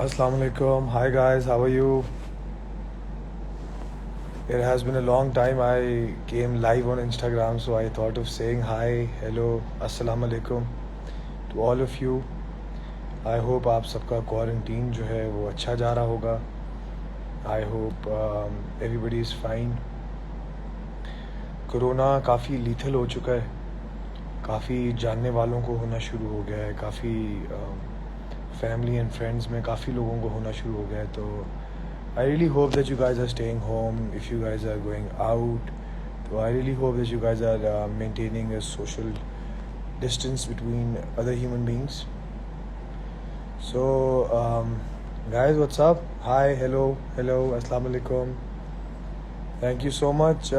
Assalamu alaikum. Hi guys, how are you? It has been a long time. I came live on Instagram, so I thought of saying hi, hello, assalamu alaikum to all of you. I hope आप सबका quarantine जो है वो अच्छा जा रहा होगा. I hope everybody is fine. Corona काफ़ी लीथल हो चुका है. काफ़ी जानने वालों को होना शुरू हो गया है. काफ़ी फैमिली एंड फ्रेंड्स में काफ़ी लोगों को होना शुरू हो गया है. तो I really hope that you guys are staying home. If you guys are going out, so I really hope that you guys are maintaining a social distance between other human beings. So, guys, what's up? Hi, hello, assalamu alaikum. Thank you so much,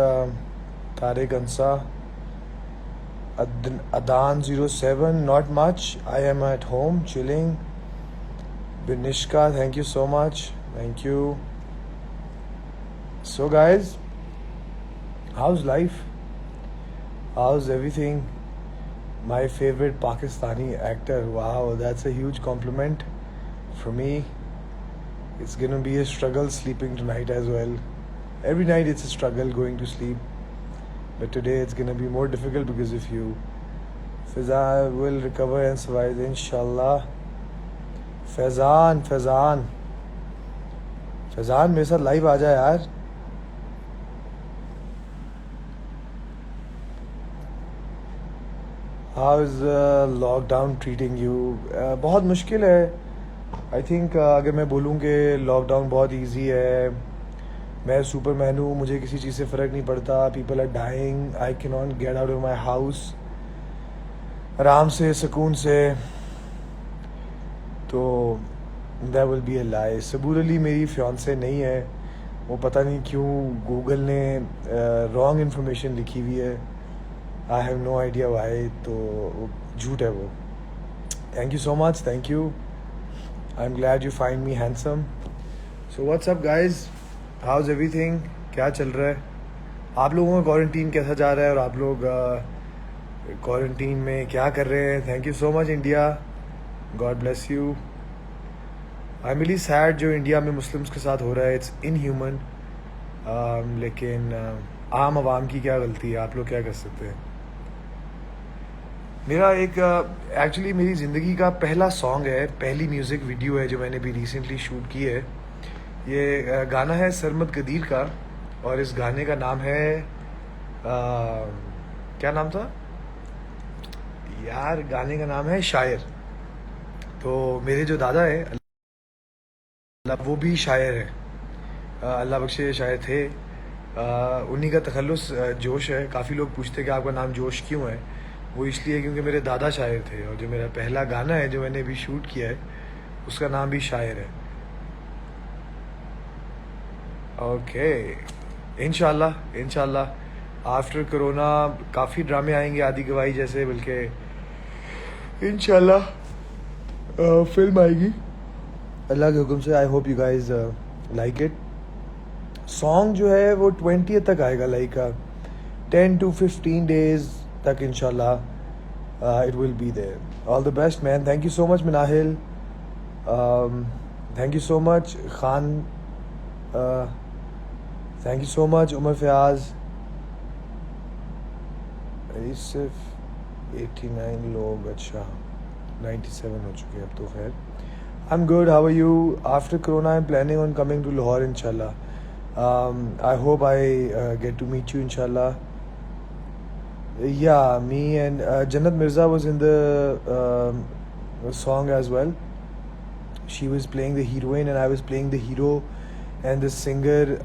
Tariq Ansa. Adan07, not much. I am at home chilling. Binishka, thank you so much. Thank you. So guys, how's life? How's everything? My favorite Pakistani actor. Wow, that's a huge compliment for me. It's gonna be a struggle sleeping tonight as well. Every night it's a struggle going to sleep. But today it's gonna be more difficult because of you. Fiza will recover and survive, inshallah. Faizan मेरे साथ live आ जाए यार. How is lockdown treating you? बहुत मुश्किल है. I think अगर मैं बोलूँ कि लॉकडाउन बहुत इजी है, मैं सुपरमैन हूँ, मुझे किसी चीज़ से फ़र्क नहीं पड़ता. People are dying, I can not get out of my house आराम से सुकून से. तो that will be a lie. Sabur Ali मेरी फियांसे नहीं है. वो पता नहीं क्यों गूगल ने रॉन्ग इन्फॉर्मेशन लिखी हुई है. I have no idea why. तो झूठ है वो. Thank you so much. Thank you. I am glad you find me handsome. So what's up guys, how is everything? क्या चल रहा है? आप लोगों का क्वारंटीन कैसा जा रहा है और आप लोग क्वारंटीन में क्या कर रहे हैं? Thank you so much India. God bless you. I am really sad जो इंडिया में मुस्लिम्स के साथ हो रहा है. It's inhuman. लेकिन आम आवाम की क्या गलती है? आप लोग क्या कर सकते हैं? मेरा एक एक्चुअली मेरी ज़िंदगी का पहला सॉन्ग है, पहली म्यूज़िक वीडियो है जो मैंने भी रिसेंटली शूट की है. ये गाना है सरमद गदीर का और इस गाने का नाम है क्या नाम था यार? गाने का नाम है शायर. तो मेरे जो दादा है वो भी शायर है. अल्लाह बख्शे शायर थे. उन्हीं का तखल्लुस जोश है. काफ़ी लोग पूछते हैं कि आपका नाम जोश क्यों है. वो इसलिए क्योंकि मेरे दादा शायर थे और जो मेरा पहला गाना है जो मैंने अभी शूट किया है उसका नाम भी शायर है. ओके, इंशाल्लाह आफ्टर कोरोना काफ़ी ड्रामे आएंगे आदि गवाही जैसे, बल्कि इंशाल्लाह फिल्म आएगी अल्लाह के हुक्म से. I hope you guys like it. Song जो है वो 20 तक आएगा, लाइक 10 to 15 days तक इंशाल्लाह it will be there. All the best man. Thank you so much Minahil. Thank you so much Khan. Thank you so much Umar Fayaz. सिर्फ 89 लोग, अच्छा 97 हो चुके हैं अब तो. खैर, I'm good. How are you? After Corona, I'm planning on coming to Lahore, inshallah. I hope I get to meet you, inshallah. Yeah, me and Jannat Mirza was in the song as well. She was playing the heroine and I was playing the hero. And the singer,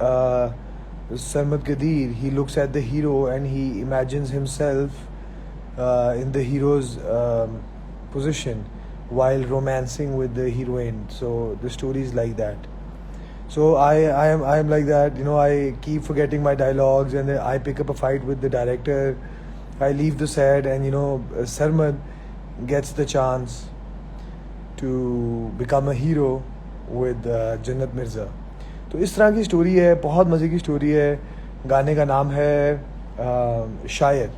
Sarmad Gadir, he looks at the hero and he imagines himself in the hero's position while romancing with the heroine. So the story is like that. So I am like that, you know. I keep forgetting my dialogues and I pick up a fight with the director. I leave the set and Sarmad gets the chance to become a hero with Jannat Mirza. तो इस तरह की story है. बहुत मज़े की story है. गाने का नाम है शायर.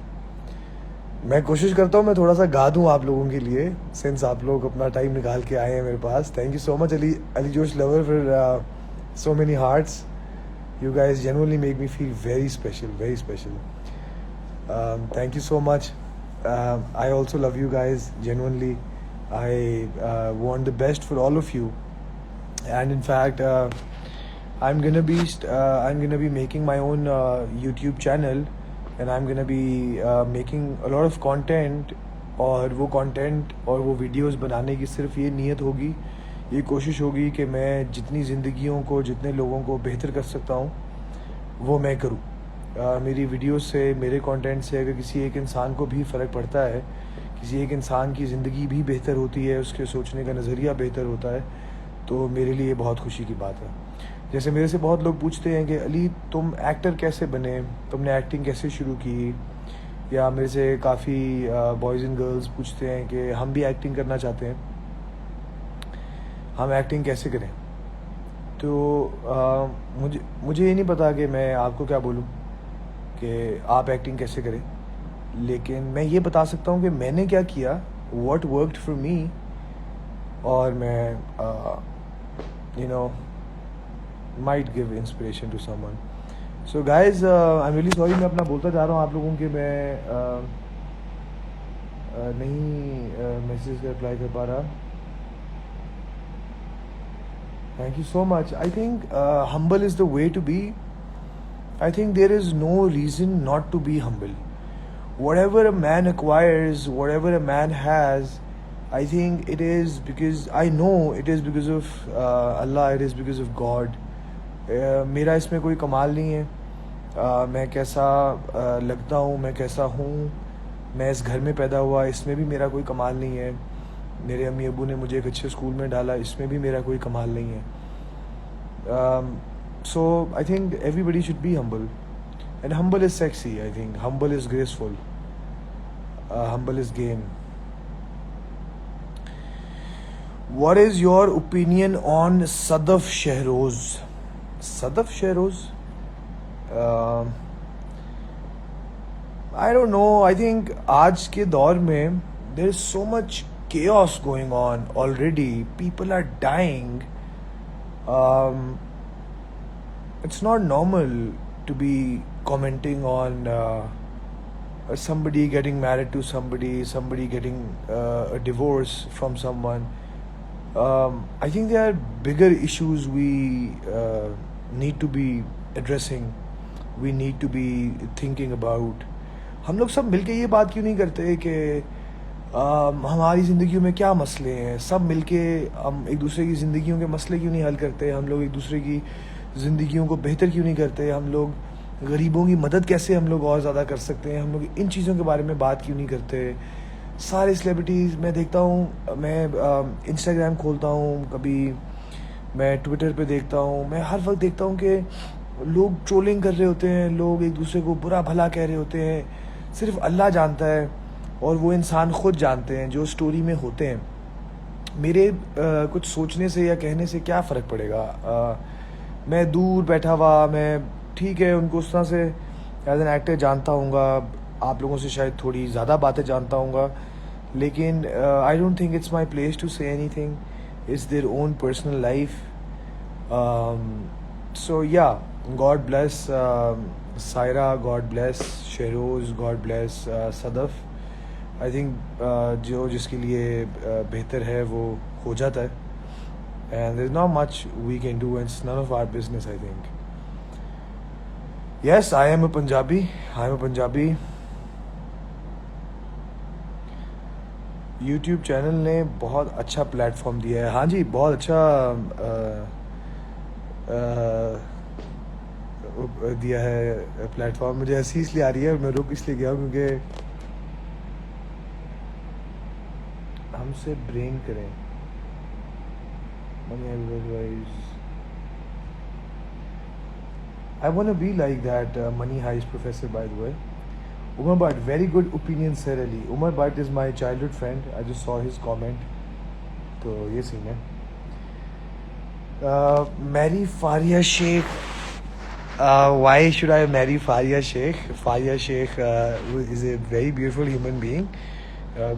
मैं कोशिश करता हूँ मैं थोड़ा सा गा दूँ आप लोगों के लिए, सिंस आप लोग अपना टाइम निकाल के आए हैं मेरे पास. Thank you so much Ali Ali Josh lover for so many hearts. You guys genuinely make me feel very special, very special. Thank you so much. I also love you guys genuinely. I want the best for all of you, and in fact, I'm gonna be making my own YouTube channel, and I'm gonna be making a lot of content. और वो content और वो videos बनाने की सिर्फ ये नीयत होगी, ये कोशिश होगी कि मैं जितनी ज़िंदगियों को, जितने लोगों को बेहतर कर सकता हूँ वो मैं करूँ. मेरी वीडियोस से, मेरे कंटेंट से अगर किसी एक इंसान को भी फ़र्क पड़ता है, किसी एक इंसान की ज़िंदगी भी बेहतर होती है, उसके सोचने का नज़रिया बेहतर होता है, तो मेरे लिए बहुत खुशी की बात है. जैसे मेरे से बहुत लोग पूछते हैं कि अली तुम एक्टर कैसे बने, तुमने एक्टिंग कैसे शुरू की, या मेरे से काफ़ी बॉयज़ एंड गर्ल्स पूछते हैं कि हम भी एक्टिंग करना चाहते हैं, हम एक्टिंग कैसे करें. तो मुझे ये नहीं पता कि मैं आपको क्या बोलूं कि आप एक्टिंग कैसे करें, लेकिन मैं ये बता सकता हूँ कि मैंने क्या किया, व्हाट वर्कड फॉर मी, और मैं you know might give inspiration to someone. So guys I am really sorry, मैं अपना बोलता जा रहा हूँ आप लोगों के, मैं नहीं मैसेज रिप्लाई कर पा रहा. Thank you so much. I think humble is the way to be. I think there is no reason not to be humble. Whatever a man acquires, whatever a man has, I think it is because, I know it is because of Allah, it is because of God. मेरा इसमें कोई कमाल नहीं है. मैं कैसा लगता हूँ, मैं कैसा हूँ, मैं इस घर में पैदा हुआ, इसमें भी मेरा कोई कमाल नहीं है. मेरे अम्मी अबू ने मुझे एक अच्छे स्कूल में डाला, इसमें भी मेरा कोई कमाल नहीं है. So I think everybody should be humble, and humble is sexy. I think humble is graceful, humble is game. What is your opinion on Sadaf Shehroz? Sadaf Shehroz? I don't know. I think आज के दौर में there is so much chaos going on already. People are dying. It's not normal to be commenting on somebody getting married to somebody, somebody getting a divorce from someone. I think there are bigger issues we need to be addressing. We need to be thinking about. हम लोग सब मिलके ये बात क्यों नहीं करते कि हमारी ज़िंदगियों में क्या मसले हैं, सब मिलके हम एक दूसरे की ज़िंदगियों के मसले क्यों नहीं हल करते, हम लोग एक दूसरे की ज़िंदगियों को बेहतर क्यों नहीं करते, हम लोग गरीबों की मदद कैसे हम लोग और ज़्यादा कर सकते हैं, हम लोग इन चीज़ों के बारे में बात क्यों नहीं करते. सारे सेलिब्रिटीज़ मैं देखता हूँ, मैं इंस्टाग्राम खोलता हूँ, कभी मैं ट्विटर पे देखता हूँ, मैं हर वक्त देखता हूँ कि लोग ट्रोलिंग कर रहे होते हैं, लोग एक दूसरे को बुरा भला कह रहे होते हैं. सिर्फ अल्लाह जानता है और वो इंसान ख़ुद जानते हैं जो स्टोरी में होते हैं. मेरे कुछ सोचने से या कहने से क्या फ़र्क पड़ेगा. मैं दूर बैठा हुआ, मैं ठीक है उनको उस तरह से एज एन एक्टर जानता हूँगा, आप लोगों से शायद थोड़ी ज़्यादा बातें जानता हूँगा, लेकिन I don't think it's my place to say anything. It's their own personal life. So yeah, God bless Saira, God bless Sheroz, God bless Sadaf. I think जो जिसके लिए बेहतर है वो हो जाता है, and there's not much we can do, and it's none of our business. I think. Yes, I am a Punjabi. YouTube channel ने बहुत अच्छा प्लेटफॉर्म दिया है. हाँ जी, बहुत अच्छा दिया है प्लेटफॉर्म. मुझे हंसी इसलिए आ रही है, मैं रुक इसलिए गया क्योंकि हमसे ब्रेन करें. I want to be like that Money Heist professor, by the way. Umar Bhatt, very good opinion, Sir Ali. Umar Bhatt is my childhood friend. I just saw his comment. तो ये scene है. Mary Faria Sheikh. Why should I marry Faria Sheikh? Faria Sheikh is a very beautiful human being.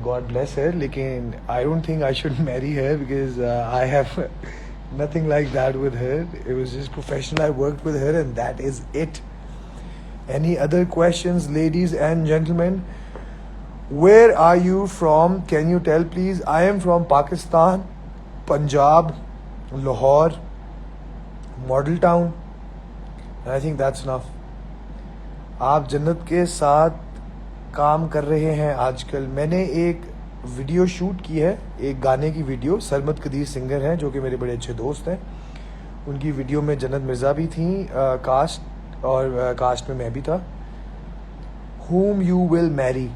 God bless her. Lekin I don't think I should marry her because I have nothing like that with her. It was just professional. I worked with her and that is it. Any other questions, ladies and gentlemen? Where are you from? Can you tell please? I am from Pakistan, Punjab, Lahore, Model Town. And I think that's enough. आप जन्नत के साथ काम कर रहे हैं आजकल. मैंने एक वीडियो शूट की है, एक गाने की वीडियो. सरमद कदीर सिंगर हैं जो कि मेरे बड़े अच्छे दोस्त हैं. उनकी वीडियो में जन्नत मिर्ज़ा भी थी कास्ट, और कास्ट में मैं भी था. Whom you will marry?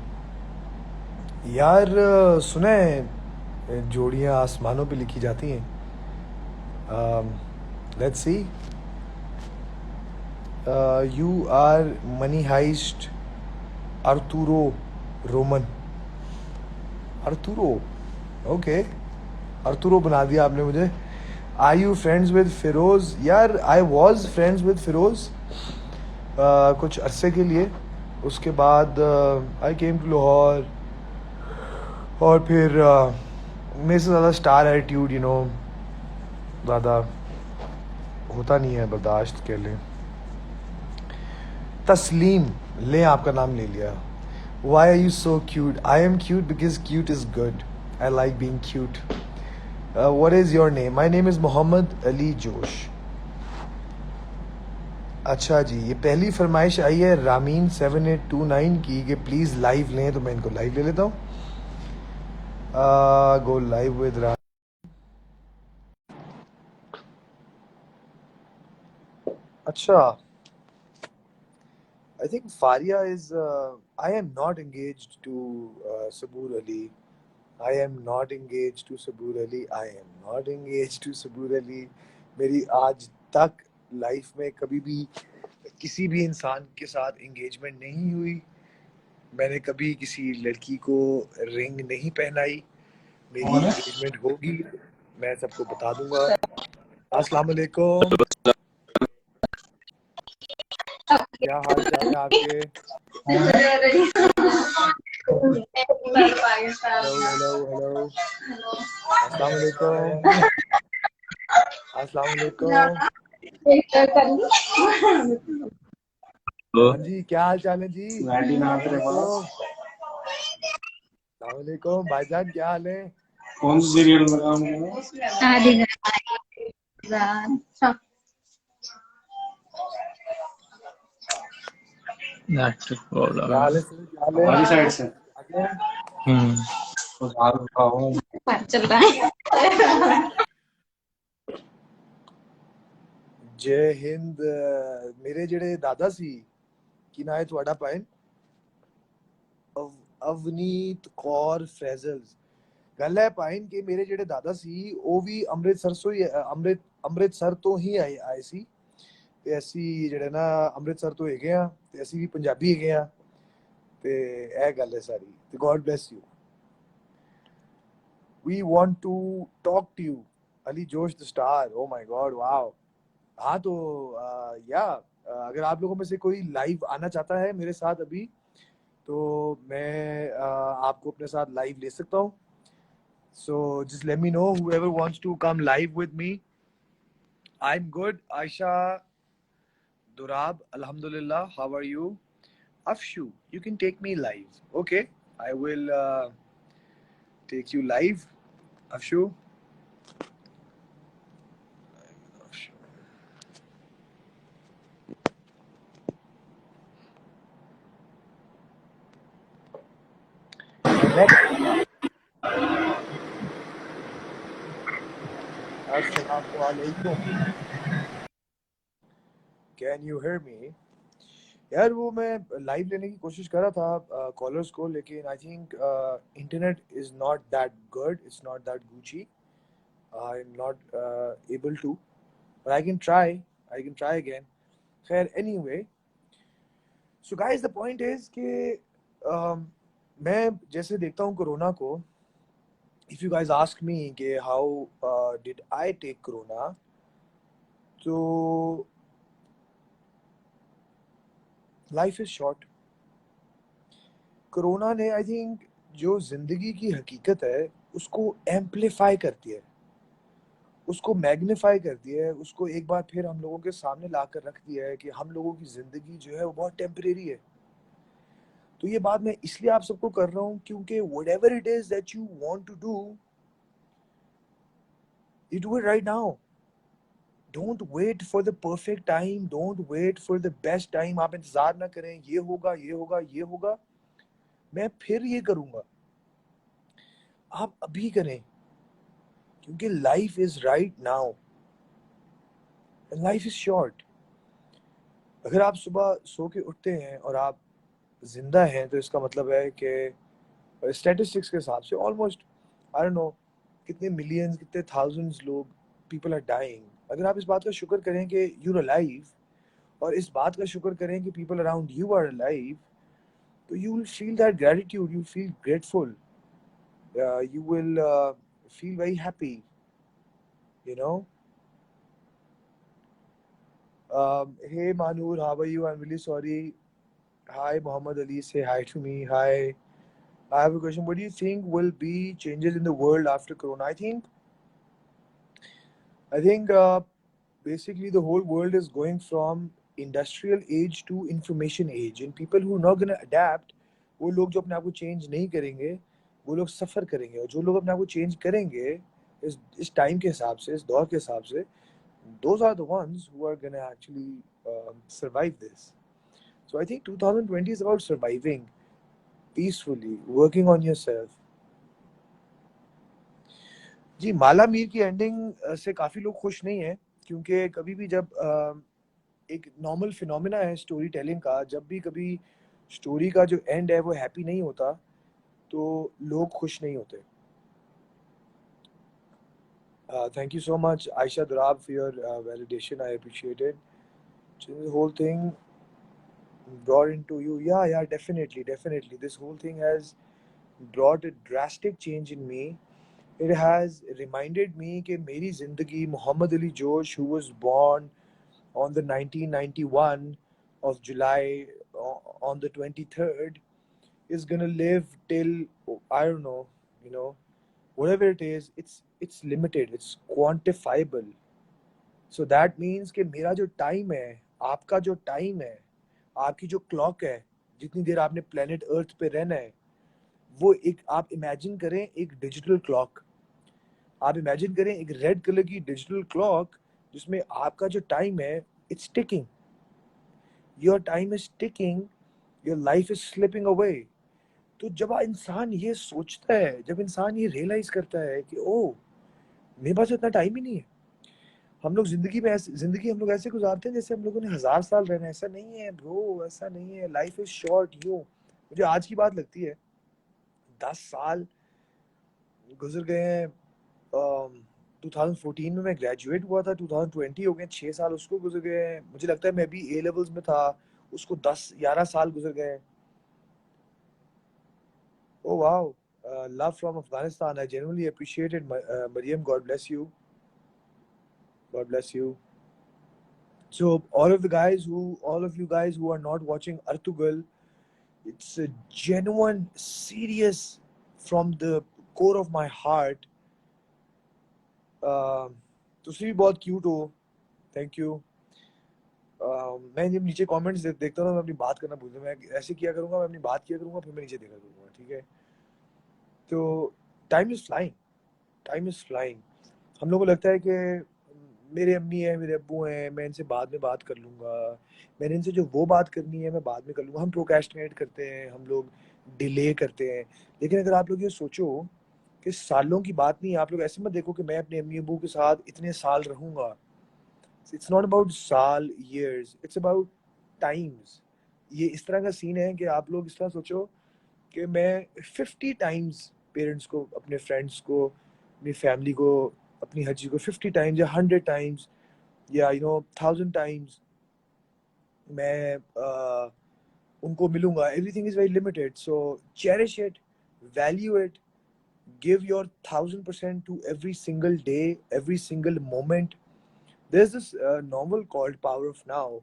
यार सुने, जोड़ियाँ आसमानों पे लिखी जाती हैं. Let's see. You are money heist Arturo Roman. Arturo, okay. Arturo बना दिया आपने मुझे. Are you friends with Feroz? यार I was friends with Feroz कुछ अरसे के लिए. उसके बाद I came to Lahore, और फिर मेरे से ज़्यादा स्टार एटीट्यूड ज़्यादा होता नहीं है बर्दाश्त के लिए. तस्लीम, ले आपका नाम ले लिया. Why are you so cute? I am cute because cute is good. I like being cute. What is your name? My name is Mohammed Ali Josh. अच्छा जी, ये पहली फरमाइश आई है रामीन 7829 की कि प्लीज़ लाइव लें, तो मैं इनको लाइव ले लेता हूँ. Go live with Ram. अच्छा, I think Faria is. I am not engaged to Saboor Ali. I am not engaged to Saboor Ali. I am not engaged to Saboor Ali. मेरी आज तक लाइफ में कभी भी किसी भी इंसान के साथ एंगेजमेंट नहीं हुई. मैंने कभी किसी लड़की को रिंग नहीं पहनाई. मेरी एंगेजमेंट होगी, मैं सबको बता दूंगा. अस्सलाम वालेकुम, क्या हाल चाल है आपके? Hello hello hello. अस्सलाम वालेकुम. अस्सलाम वालेकुम. हाँ जी, क्या हाल चाल है जी? अस्सलाम वालेकुम भाईजान, क्या हाल है? कौन सा सीरियल में काम कर नेटवर्क प्रॉब्लम क्या है हाल है सर? क्या हाल है? हमारी साइड से. आगे. तो बाहर रुका हूँ. चल रहा है. जय हिंद. मेरे ਜਿਹੜੇ ਦਾਦਾ ਸੀ, ਕੀ ਨਾਂ ਹੈ ਤੁਹਾਡਾ ਭਾਈ? ਅਵਨੀਤ ਕੌਰ ਫੈਜ਼ਲਸ. ਗੱਲ ਹੈ ਭਾਈ ਕਿ ਮੇਰੇ ਜਿਹੜੇ ਦਾਦਾ ਸੀ ਉਹ ਵੀ ਅੰਮ੍ਰਿਤਸਰ ਤੋਂ ਹੀ ਆਏ ਸੀ. ਤੇ ਅਸੀਂ ਜਿਹੜੇ ਨਾ ਅੰਮ੍ਰਿਤਸਰ ਤੋਂ ਹੈਗੇ ਆ, ਤੇ ਅਸੀਂ ਵੀ ਪੰਜਾਬੀ ਹੈਗੇ ਆ. ਤੇ ਇਹ ਗੱਲ ਹੈ ਸਾਰੀ. ਤੇ God bless you. We want to talk to you. Ali Josh the star. Oh my God, wow. हाँ तो या अगर आप लोगों में से कोई लाइव आना चाहता है मेरे साथ अभी, तो मैं आपको अपने साथ लाइव ले सकता हूँ. So just let me know whoever wants to come live with me. I'm good. Aisha Durab, Alhamdulillah. How are you? Afshu, you can take me live. Okay, I will take you live. Afshu. Assalamualaikum. Can you hear me? यार वो मैं live लेने की कोशिश कर रहा था callers को, लेकिन I think internet is not that good. It's not that Gucci. I am not able to, but I can try again. खैर, anyway, so guys the point is कि मैं जैसे देखता हूँ कोरोना को. If you guys ask me कि how did I take corona, तो life is short. Corona ने आई थिंक जो जिंदगी की हकीकत है उसको एम्पलीफाई कर दिया है, उसको मैग्नीफाई कर दिया है, उसको एक बार फिर हम लोगों के सामने ला कर रख दिया है कि हम लोगों की जिंदगी जो है वो बहुत टेम्परेरी है. तो ये बात मैं इसलिए आप सबको कर रहा हूँ क्योंकि whatever it is that you want to do, you do it right now. Don't wait for the perfect time. Don't wait for the best time. आप इंतजार ना करें, ये होगा ये होगा ये होगा, मैं फिर ये करूंगा. आप अभी करें क्योंकि life is right now and life is short. अगर आप सुबह सो के उठते हैं और आप जिंदा हैं तो इसका मतलब है कि स्टैटिस्टिक्स के हिसाब से ऑलमोस्ट आई डोंट नो कितने मिलियंस कितने थाउजेंड्स लोग पीपल आर डाइंग. अगर आप इस बात का शुक्र करें कि यू आर अलाइव और इस बात का शुक्र करें कि people around you are alive, तो you will feel that gratitude, you feel grateful, you will feel very happy, you know. Hey Manur, how are you? I'm really sorry. Hi Muhammad Ali, say hi to me. Hi. I have a question. What do you think will be changes in the world after Corona? I think basically the whole world is going from industrial age to information age, and people who are not going to adapt, वो लोग जो अपने आप को change नहीं करेंगे वो लोग सफ़र करेंगे, और जो लोग अपने आप को चेंज करेंगे इस टाइम के हिसाब से, इस दौर के हिसाब से, those are the ones who are going to actually survive this. So I think 2020 is about surviving peacefully, working on yourself. जी, माला मीर की एंडिंग से काफ़ी लोग खुश नहीं हैं क्योंकि कभी भी जब एक नॉर्मल फिनोमेना है स्टोरी टेलिंग का, जब भी कभी स्टोरी का जो एंड है वो हैप्पी नहीं होता तो लोग खुश नहीं होते. Thank you so much, Aisha Durab, for your validation. I appreciate it. So the whole thing brought into you. Yeah, definitely. This whole thing has brought a drastic change in me. It has reminded me कि मेरी ज़िंदगी Muhammad Ali Josh, who was born on the 1991 of July on the 23rd, is gonna live till, I don't know, you know, whatever it is, it's limited, it's quantifiable. So that means कि मेरा जो time है, आपका जो time है, आपकी जो clock है, जितनी देर आपने प्लेनेट अर्थ पे रहना है, वो एक आप इमेजिन करें एक डिजिटल क्लॉक. आप इमेजिन करें एक रेड कलर की डिजिटल क्लॉक जिसमें आपका जो टाइम है it's ticking. Your time is ticking, your life is slipping away. तो जब इंसान ये सोचता है, जब इंसान ये रियलाइज करता है कि ओ मेरे पास इतना टाइम ही नहीं है. हम लोग जिंदगी हम लोग ऐसे गुजारते हैं जैसे हम लोगों ने 1000 साल रहना है. ऐसा नहीं है ब्रो, ऐसा नहीं है. Life is short. मुझे आज की बात लगती है, 10 साल गुजर गए हैं. 2014 में मैं ग्रेजुएट हुआ था, 2020 हो गए, 6 साल उसको गुजर गए हैं. मुझे लगता है मैं भी ए लेवल्स में था, उसको 10-11 साल गुजर गए. Oh wow, love from Afghanistan. I genuinely appreciated Mariam. God bless you. God bless you. So all of you guys who are not watching Artugal, it's a genuine, serious, from the core of my heart. तुसी भी बहुत cute हो. Thank you. मैं जब नीचे comments देखता हूँ मैं अपनी बात करना भूल जाऊँ. मैं ऐसे किया करूँगा, मैं अपनी बात किया करूँगा, फिर मैं नीचे देखा करूँगा. ठीक है. तो टाइम इज़ फ्लाइंग. हम लोगों को लगता है कि मेरे अम्मी हैं, मेरे अब्बू हैं, मैं इनसे बाद में बात कर लूँगा, मैंने इनसे जो वो बात करनी है मैं बाद में कर लूँगा. हम प्रोक्रेस्टिनेट करते हैं, हम लोग डिले करते हैं. लेकिन अगर आप लोग ये सोचो कि सालों की बात नहीं है, आप लोग ऐसे मत देखो कि मैं अपने अम्मी अब्बू के साथ इतने साल रहूँगा. इट्स नॉट अबाउट साल, ईयर्स, इट्स अबाउट टाइम्स. ये इस तरह का सीन है कि आप लोग इस तरह सोचो कि मैं 50 टाइम्स पेरेंट्स को, अपने फ्रेंड्स को, अपनी फैमिली को, अपनी हजी को 50 टाइम्स या 100 टाइम्स या 1000 टाइम्स मैं उनको मिलूंगा. Everything is very limited. So cherish it, value it, give your 1000% to every single day, every single moment. There's this novel called Power of Now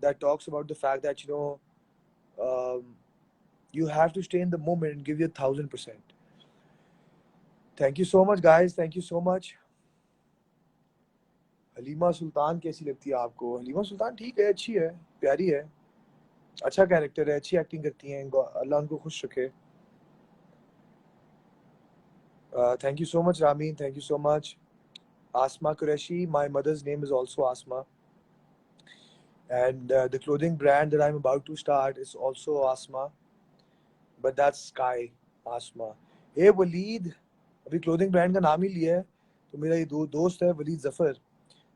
that talks about the fact that You have to stay in the moment and give your 1000%. Thank you so much, guys. Thank you so much. Halima Sultan कैसी लगती है आपको? हलीमा सुल्तान ठीक है, अच्छी है, प्यारी है, अच्छा कैरेक्टर है, अच्छी एक्टिंग करती हैं, अल्लाह उनको खुश रखे. Thank you so much, Ramin. Thank you so much. Asma Qureshi. My mother's name is also Asma. And the clothing brand that I'm about to start is also Asma. But that's Sky Asma. Hey, Waleed. अभी clothing brand का नाम ही लिया है तो मेरा ये दोस्त है वलीद जफर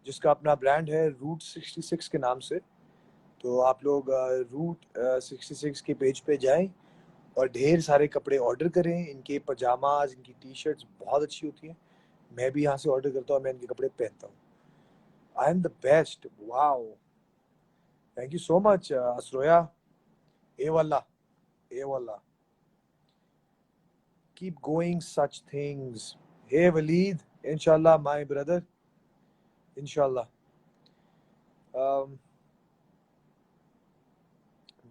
जिसका अपना ब्रांड है रूट 66 के नाम से. तो आप लोग रूट 66 के पेज पे जाएं और ढेर सारे कपड़े ऑर्डर करें. इनके पजामाज, इनकी टी शर्ट्स बहुत अच्छी होती हैं. मैं भी यहाँ से ऑर्डर करता हूँ, मैं इनके कपड़े पहनता हूँ. I am the best. Wow, thank you so much Asroya. ए वाला keep going such things. Hey Waleed, inshallah my brother, inshallah.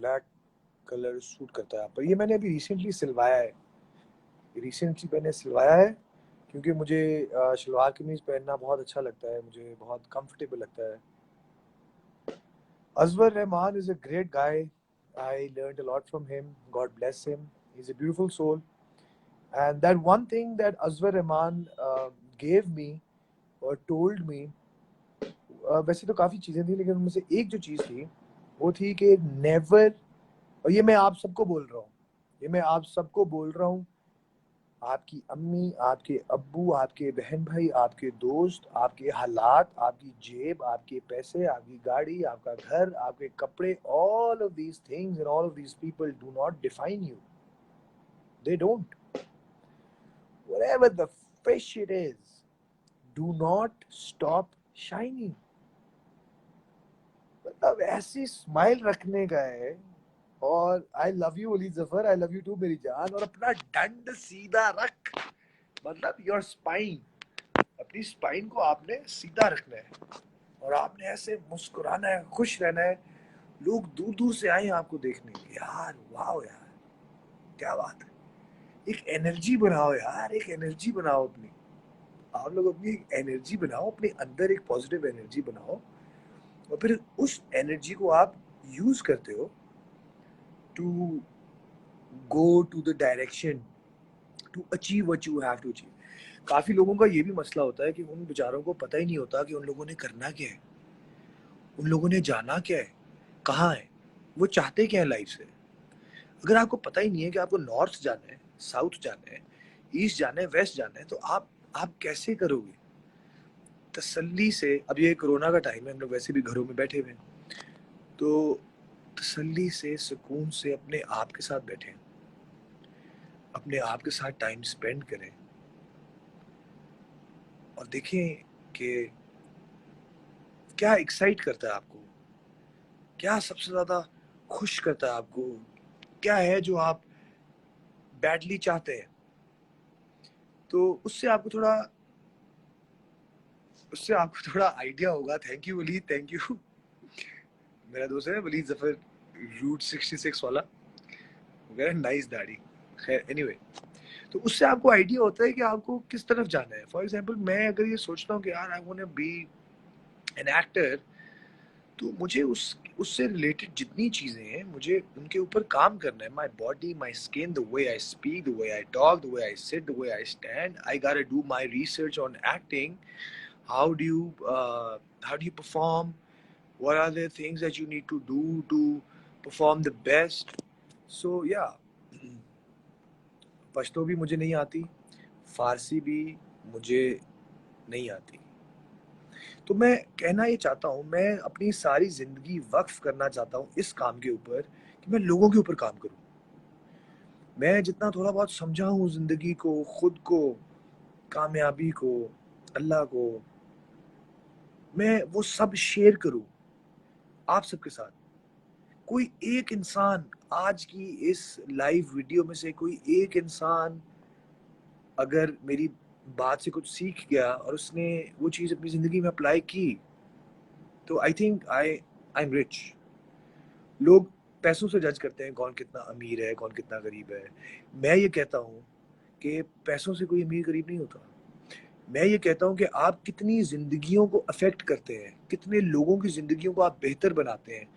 Black colour suit करता है आप पर. ये मैंने अभी रिसेंटली सिलवाया है क्योंकि मुझे शलवार कमीज पहनना बहुत अच्छा लगता है, मुझे बहुत कंफर्टेबल लगता है. Azwar Rahman is a great guy. I learned a lot from him. God bless him. He's a beautiful soul. And that one thing that Azwar Rahman gave me or told me, वैसे तो काफ़ी चीज़ें थी लेकिन उनमें से एक जो चीज़ थी वो थी कि नेवर, और ये मैं आप सबको बोल रहा हूँ, आपकी अम्मी, आपके अब्बू, आपके बहन भाई, आपके दोस्त, आपके हालात, आपकी जेब, आपके पैसे, आपकी गाड़ी, आपका घर, आपके कपड़े, all of these things and all of these people do not define you. They don't. Whatever the fish it is, do not stop shining. मतलब ऐसी स्माइल रखने का है. और I love you Waleed Zafar, I love you too मेरी जान. और अपना डंड सीधा रख, मतलब योर स्पाइन, अपनी स्पाइन को आपने सीधा रखना है और आपने ऐसे मुस्कुराना है, खुश रहना है. लोग दूर दूर से आए आपको देखने. यार वाह यार, क्या बात है. एक एनर्जी बनाओ यार, एक एनर्जी बनाओ अपनी. आप लोग अपनी एक एनर्जी बनाओ, अपने अंदर एक पॉजिटिव एनर्जी बनाओ और फिर उस एनर्जी को आप यूज करते हो to go to the direction to achieve what you have to achieve. काफी लोगों का ये भी मसला होता है कि उन बेचारों को पता ही नहीं होता कि उन लोगों ने करना क्या है, उन लोगों ने जाना क्या है, कहाँ है, वो चाहते क्या है लाइफ से. अगर आपको पता ही नहीं है कि आपको नॉर्थ जाना है, साउथ जाना है, ईस्ट जाना है, वेस्ट जाना है, तो आप कैसे करोगे तसल्ली से. अब ये कोरोना का टाइम है, हम लोग वैसे भी घरों में बैठे हुए हैं, तो तसल्ली से, सुकून से अपने आप के साथ बैठें, अपने आप के साथ टाइम स्पेंड करें और देखें कि क्या एक्साइट करता है आपको, क्या सबसे ज़्यादा खुश करता है आपको, क्या है जो आप बैडली चाहते हैं. तो उससे आपको थोड़ा आइडिया होगा. Thank you Waleed, thank you. मेरा दोस्त है वलीद जफर, रूट 66 वाला, नाइस दाढ़ी. खैर एनीवे, तो उससे आपको आइडिया होता है कि आपको किस तरफ जाना है. फॉर एग्जांपल मैं अगर ये सोचता हूँ कि यार I want to be an actor, तो मुझे उससे रिलेटेड जितनी चीज़ें हैं मुझे उनके ऊपर काम करना है. My body, my skin, the way I speak, the way I talk, the way I sit, the way I stand. I got to do my research on acting. How do you perform? What are the things that you need to do to perform the best? So yeah, Pashto भी मुझे नहीं आती, फारसी भी मुझे नहीं आती. तो मैं कहना ये चाहता हूँ, मैं अपनी सारी ज़िंदगी वक्फ करना चाहता हूँ इस काम के ऊपर कि मैं लोगों के ऊपर काम करूँ. मैं जितना थोड़ा बहुत समझा हूँ ज़िंदगी को, खुद को, कामयाबी को, अल्लाह को, मैं वो सब शेयर करूँ आप सबके साथ. कोई एक इंसान, आज की इस लाइव वीडियो में से कोई एक इंसान अगर मेरी बात से कुछ सीख गया और उसने वो चीज़ अपनी ज़िंदगी में अप्लाई की, तो I think I am rich. लोग पैसों से जज करते हैं कौन कितना अमीर है, कौन कितना गरीब है। मैं ये कहता हूँ कि पैसों से कोई अमीर गरीब नहीं होता। मैं ये कहता हूँ कि आप कितनी जिंदगियों को अफेक्ट करते हैं, कितने लोगों की जिंदगियों को आप बेहतर बनाते हैं,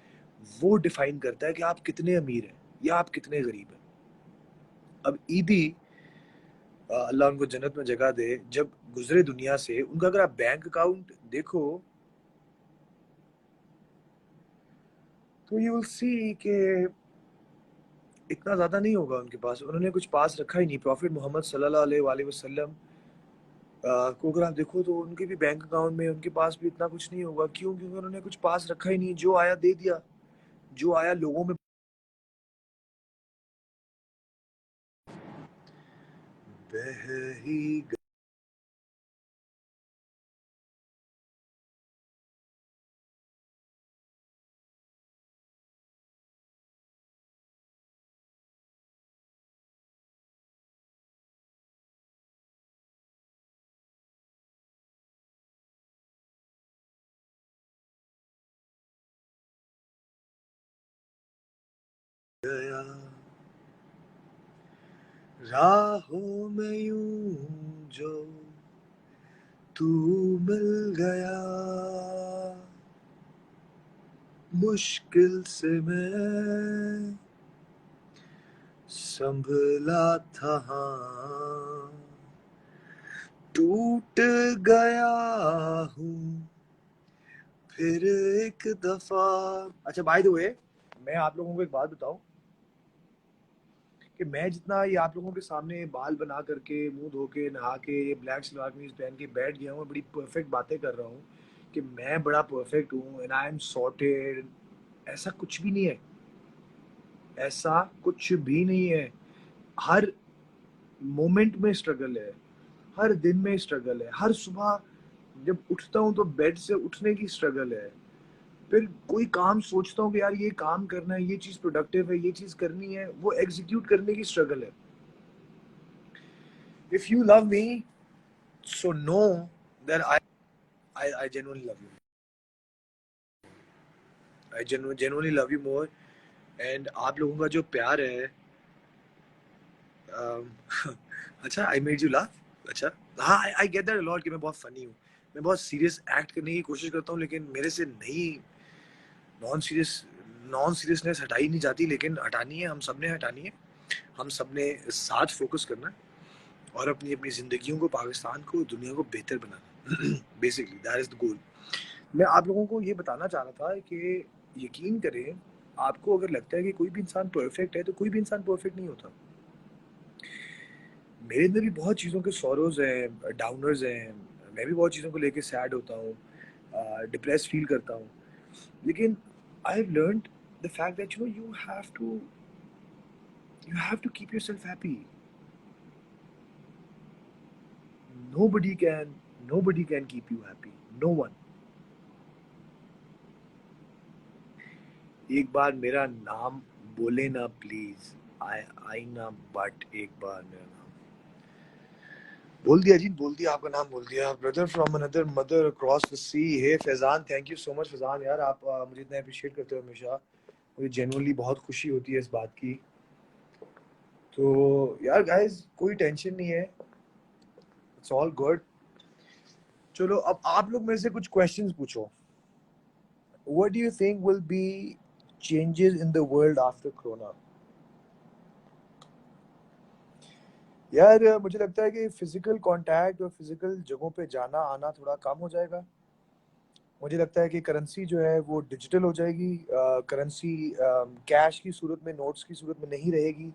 वो डिफाइन करता है कि आप कितने अमीर हैं या आप कितने गरीब हैं। अब ईदी, अल्लाह उनको जन्नत में जगह दे, जब गुजरे दुनिया से, उनका अगर आप बैंक अकाउंट देखो तो यू विल सी कि इतना ज़्यादा नहीं होगा उनके पास। उन्होंने कुछ पास रखा ही नहीं। प्रॉफिट मोहम्मद सल्लल्लाहु अलैहि वसल्लम को अगर आप देखो तो उनके भी बैंक अकाउंट में, उनके पास भी इतना कुछ नहीं होगा। क्यों? क्योंकि उन्होंने कुछ पास रखा ही नहीं। जो आया दे दिया, जो आया लोगों में बह ही गया राहों में यूं जो तू मिल गया, मुश्किल से मैं संभला था, हाँ टूट गया हूँ फिर एक दफा। अच्छा, बाय द वे, मैं आप लोगों को एक बात बताऊं कि मैं जितना ये आप लोगों के सामने बाल बना करके, मुंह धो के, नहा के, ये ब्लैक सलवार कमीज पहन के बैठ गया हूँ, बड़ी परफेक्ट बातें कर रहा हूँ कि मैं बड़ा परफेक्ट हूँ एंड आई एम सॉर्टेड, ऐसा कुछ भी नहीं है। ऐसा कुछ भी नहीं है। हर मोमेंट में स्ट्रगल है, हर दिन में स्ट्रगल है। हर सुबह जब उठता हूँ तो बेड से उठने की स्ट्रगल है। फिर कोई काम सोचता हूँ कि यार ये काम करना है, ये चीज प्रोडक्टिव है, ये चीज करनी है, वो एग्जीक्यूट करने की स्ट्रगल है। If you love me, so know that I genuinely love you. I genuinely love you more. And आप लोगों का जो प्यार है, um, अच्छा, I made you laugh. अच्छा, हाँ, I get that a lot कि मैं बहुत फनी हूँ। मैं बहुत सीरियस एक्ट करने की कोशिश करता हूँ, लेकिन मेरे से नहीं, नॉन सीरियसनेस हटाई नहीं जाती, लेकिन हटानी है, हम सबने हटानी है। हम सबने साथ फोकस करना है और अपनी अपनी जिंदगियों को, पाकिस्तान को, दुनिया को बेहतर बनाना। Basically that is the goal. मैं आप लोगों को ये बताना चाह रहा था कि यकीन करें, आपको अगर लगता है कि कोई भी इंसान परफेक्ट है, तो कोई भी इंसान परफेक्ट नहीं होता। मेरे अंदर भी बहुत चीज़ों के सॉरोज हैं, डाउनर्स हैं। मैं भी बहुत चीज़ों को लेके सैड होता हूँ, डिप्रेस फील करता हूँ। लेकिन I have learned the fact that you have to keep yourself happy. nobody can nobody can keep you happy, no one। एक बार मेरा नाम बोले ना प्लीज, आई ना, बट एक बार मेरा नाम बोल दिया जी, बोल दिया, आपका नाम बोल दिया। Brother from another mother across the sea. Hey Faizan, thank you so much Faizan यार, आप मुझे इतना अप्रिशिएट करते हो हमेशा। मुझे जेन्युइनली बहुत खुशी होती है इस बात की। तो यार गाइस, कोई टेंशन नहीं है, इट्स ऑल गुड। चलो, अब आप लोग मेरे से कुछ क्वेश्चंस पूछो। What do you think will be changes in the world after corona? यार मुझे लगता है कि फिजिकल कांटेक्ट और फिजिकल जगहों पे जाना आना थोड़ा कम हो जाएगा। मुझे लगता है कि करेंसी जो है वो डिजिटल हो जाएगी। करेंसी कैश की सूरत में, नोट्स की सूरत में नहीं रहेगी।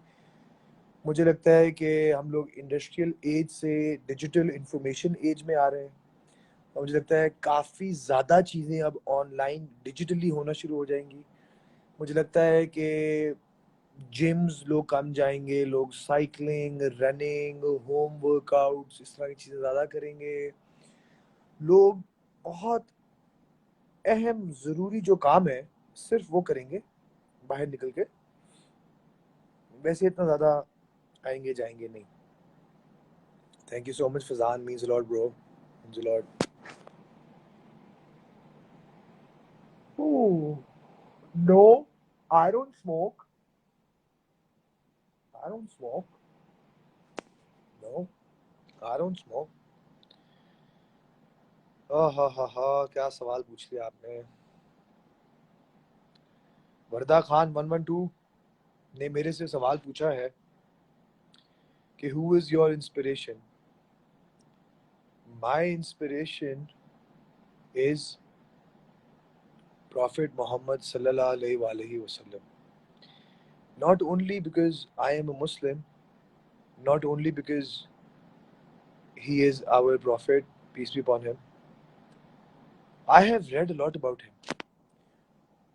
मुझे लगता है कि हम लोग इंडस्ट्रियल एज से डिजिटल इंफॉर्मेशन एज में आ रहे हैं, और मुझे लगता है काफ़ी ज़्यादा चीज़ें अब ऑनलाइन डिजिटली होना शुरू हो जाएंगी। मुझे लगता है कि जिम्स लोग कम जाएंगे, लोग साइकिलिंग, रनिंग, होम वर्कआउट्स, इस तरह की चीज़ें ज़्यादा करेंगे। लोग बहुत अहम ज़रूरी जो काम है सिर्फ वो करेंगे बाहर निकल के। वैसे इतना ज़्यादा आएंगे जाएंगे नहीं। Thank you so much Fazan, means a lot bro, means a lot. Oh no, I don't smoke. I don't smoke. No, I don't smoke. हा, क्या सवाल पूछ लिया आपने। वर्दा खान 112 ने मेरे से सवाल पूछा है कि who is your inspiration? My inspiration is Prophet Muhammad sallallahu alaihi wasallam. Not only because I am a Muslim, not only because he is our prophet, peace be upon him. I have read a lot about him.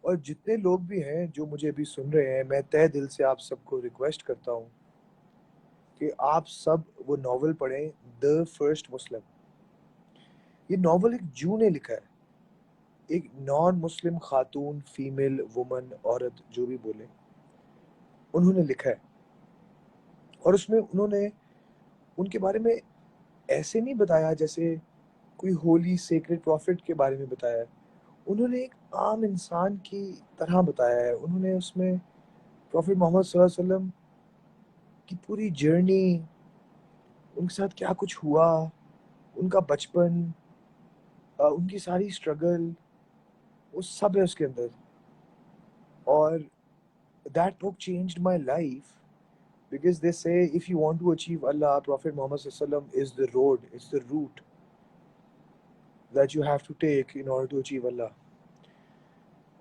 और जितने लोग भी हैं जो मुझे अभी सुन रहे हैं, मैं तहे दिल से आप सबको रिक्वेस्ट करता हूँ कि आप सब वो नॉवल पढ़ें, द फर्स्ट मुस्लिम। ये नॉवल एक जू ने लिखा है, एक नॉन मुस्लिम खातून, फीमेल, वुमन, औरत जो भी बोले, उन्होंने लिखा है। और उसमें उन्होंने उनके बारे में ऐसे नहीं बताया जैसे कोई होली सेक्रेड प्रॉफिट के बारे में बताया है। उन्होंने एक आम इंसान की तरह बताया है। उन्होंने उसमें प्रॉफिट मोहम्मद सल्लल्लाहु अलैहि वसल्लम की पूरी जर्नी, उनके साथ क्या कुछ हुआ, उनका बचपन, उनकी सारी स्ट्रगल, वो सब है उसके अंदर। और that book changed my life because they say if you want to achieve Allah, Prophet Muhammad sallallahu alaihi wasallam is the road, it's the route that you have to take in order to achieve Allah.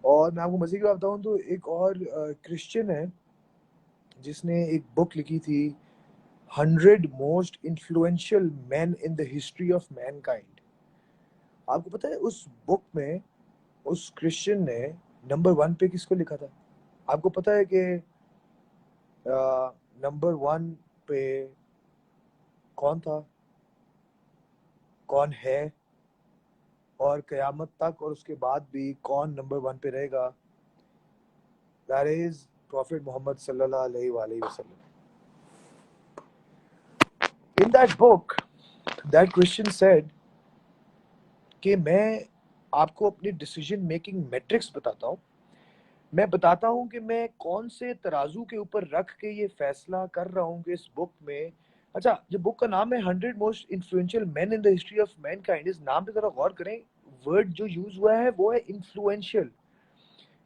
और मैं आपको मजे की बात बताऊं तो एक और क्रिश्चियन है जिसने एक बुक लिखी थी 100 most influential man in the history of Mankind. आपको पता है उस बुक में उस क्रिश्चियन ने नंबर 1 पे किसको लिखा था? आपको पता है कि नंबर 1 पे कौन था, कौन है, और क़यामत तक और उसके बाद भी कौन नंबर 1 पे रहेगा? That is Prophet Muhammad sallallahu alaihi wasallam. In that book, that Christian said कि मैं आपको अपनी डिसीजन मेकिंग मैट्रिक्स बताता हूँ। मैं बताता हूँ कि मैं कौन से तराजू के ऊपर रख के ये फैसला कर रहा हूँ कि इस बुक में, अच्छा जो बुक का नाम है 100 most influential man in the history of Mankind, इस नाम पे जरा गौर करें। वर्ड जो यूज हुआ है वो है इन्फ्लुएंशियल।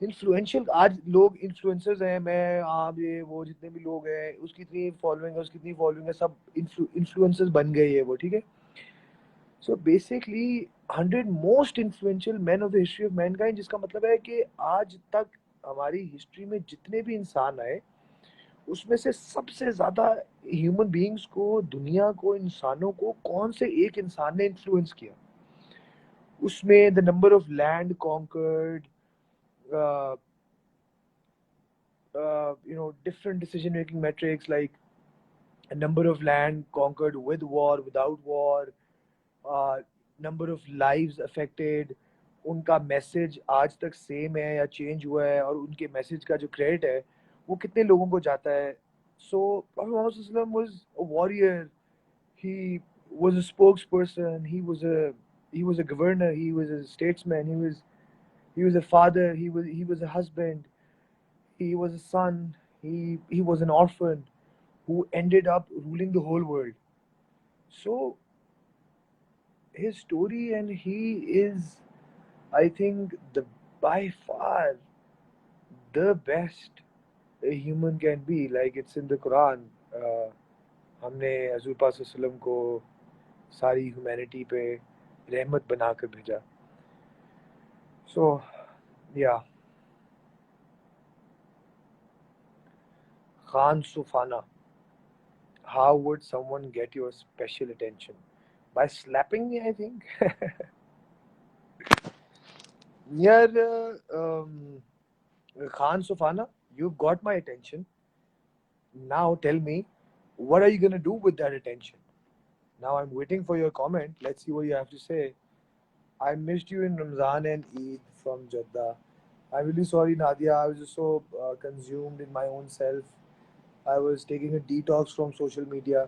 इन्फ्लुएंशियल, आज लोग इन्फ्लुएंसर्स हैं, मैं आप ये वो जितने भी लोग हैं, उसकी इतनी फॉलोइंग है, उसकी इतनी फॉलोइंग है, सब इन्फ्लुएंसर्स बन गए हैं वो, ठीक है। So basically 100 most influential man of the history of Mankind, जिसका मतलब है कि आज तक हमारी हिस्ट्री में जितने भी इंसान आए उसमें से सबसे ज्यादा ह्यूमन बीइंग्स को, दुनिया को, इंसानों को कौन से एक इंसान ने इन्फ्लुएंस किया। उसमें the number of land conquered, different decision making metrics like a number of land conquered with war, without war, number of lives affected, उनका मैसेज आज तक सेम है या चेंज हुआ है, और उनके मैसेज का जो क्रेडिट है वो कितने लोगों को जाता है। सो प्रॉफेट मोहम्मद सल्लल्लाहु अलैहि वसल्लम was a warrior, he was a spokesperson, he was a governor, he was a statesman, he was a father, he was a husband, he was a son, he was an orphan who ended up ruling the whole world. So his story, and he is, I think, the by far the best a human can be. Like it's in the Quran. हमने हज़ूर पाक सल्लल्लाहु अलैहि वसल्लम को सारी humanity पे रहमत बनाकर भेजा। So yeah, Khan Sufana, how would someone get your special attention? By slapping me, I think. Yeah, Khan Sufana, you've got my attention. Now tell me, what are you going to do with that attention? Now I'm waiting for your comment. Let's see what you have to say. I missed you in Ramzan and Eid from Jeddah. I'm really sorry, Nadia. I was just so consumed in my own self. I was taking a detox from social media.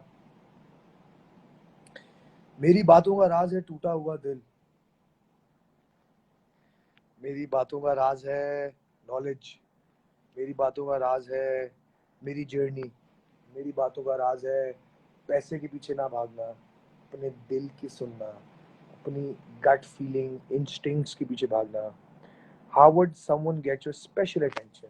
मेरी बातों का राज है टूटा हुआ दिल। मेरी बातों का राज है नॉलेज। मेरी बातों का राज है मेरी जर्नी, मेरी बातों का राज है पैसे के पीछे ना भागना, अपने दिल की सुनना, अपनी गट फीलिंग इंस्टिंक्ट्स के पीछे भागना। How would someone get your special attention?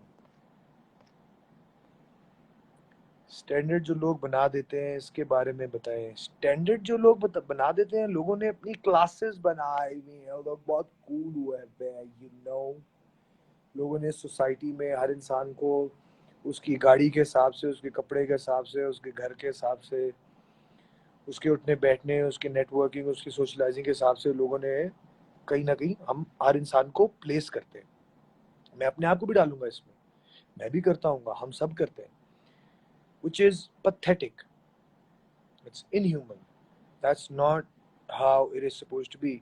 Standard जो लोग बना देते हैं इसके बारे में बताएं। स्टैंडर्ड जो लोग बना देते हैं, लोगों ने अपनी क्लासेस बनाई हुई हैं, लोग बहुत कूल हुए हैं, यू नो। लोगों ने सोसाइटी में हर इंसान को उसकी गाड़ी के हिसाब से, उसके कपड़े के हिसाब से, उसके घर के हिसाब से, उसके उठने बैठने, उसके नेटवर्किंग, उसकी सोशलाइजिंग के हिसाब से लोगों ने कहीं ना कहीं हम हर इंसान को प्लेस करते हैं। मैं अपने आप को भी डालूंगा इसमें, मैं भी करता हूँ, हम सब करते हैं, which is pathetic. It's inhuman. That's not how it is supposed to be.